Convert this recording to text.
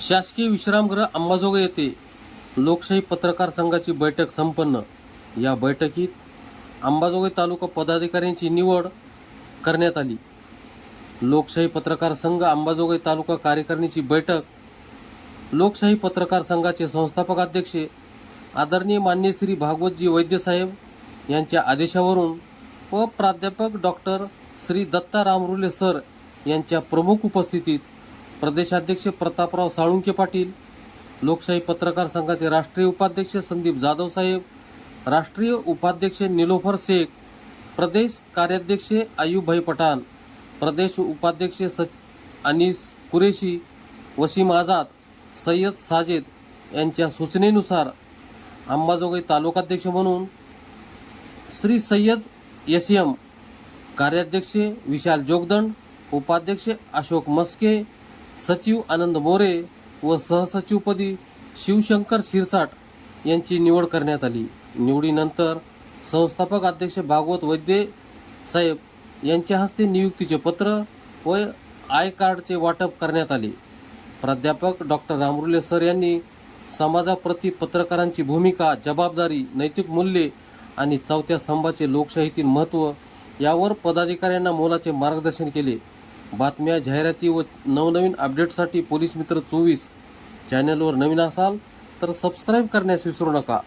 शासकीय विश्रामगृह अंबाजोगाई येथे लोकशाही पत्रकार संघाची बैठक संपन्न। या बैठकीत अंबाजोगाई तालुका पदाधिकाऱ्यांची निवड करण्यात आली। लोकशाही पत्रकार संघ अंबाजोगाई तालुका कार्यकारिणीची बैठक लोकशाही पत्रकार संघाचे संस्थापक अध्यक्ष आदरणीय मान्य श्री भागवतजी वैद्य साहेब यांच्या आदेशावरून व प्राध्यापक डॉक्टर श्री दत्ता रामरुले सर यांच्या प्रमुख उपस्थितीत प्रदेशाध्यक्ष प्रतापराव साळुंके पाटील, लोकशाही पत्रकार संघाचे राष्ट्रीय उपाध्यक्ष संदीप जाधव साहेब, राष्ट्रीय उपाध्यक्ष निलोफर शेख, प्रदेश कार्याध्यक्ष आयुबभाई पठाण, प्रदेश उपाध्यक्ष अनीस कुरेशी, वसीम आझाद, सय्यद साजेद यांच्या सूचनेनुसार अंबाजोगाई तालुकाध्यक्ष म्हणून श्री सय्यद एम, कार्याध्यक्ष विशाल जोगदंड, उपाध्यक्ष अशोक मस्के, सचिव आनंद मोरे व सहसचिवपदी शिवशंकर शिरसाट यांची निवड करण्यात आली। निवडीनंतर संस्थापक अध्यक्ष भागवत वैद्य साहेब यांच्या हस्ते नियुक्तीचे पत्र व आय कार्डचे वाटप करण्यात आले। प्राध्यापक डॉक्टर रामरुले सर यांनी समाजाप्रती पत्रकारांची भूमिका, जबाबदारी, नैतिक मूल्ये आणि चौथ्या स्तंभाचे लोकशाहीतील महत्त्व यावर पदाधिकाऱ्यांना मोलाचे मार्गदर्शन केले। बातम्या, जाहिराती व नवनवीन अपडेटसाठी पोलीस मित्र 24 चॅनलवर नवीन असाल तर सबस्क्राईब करण्यास विसरू नका।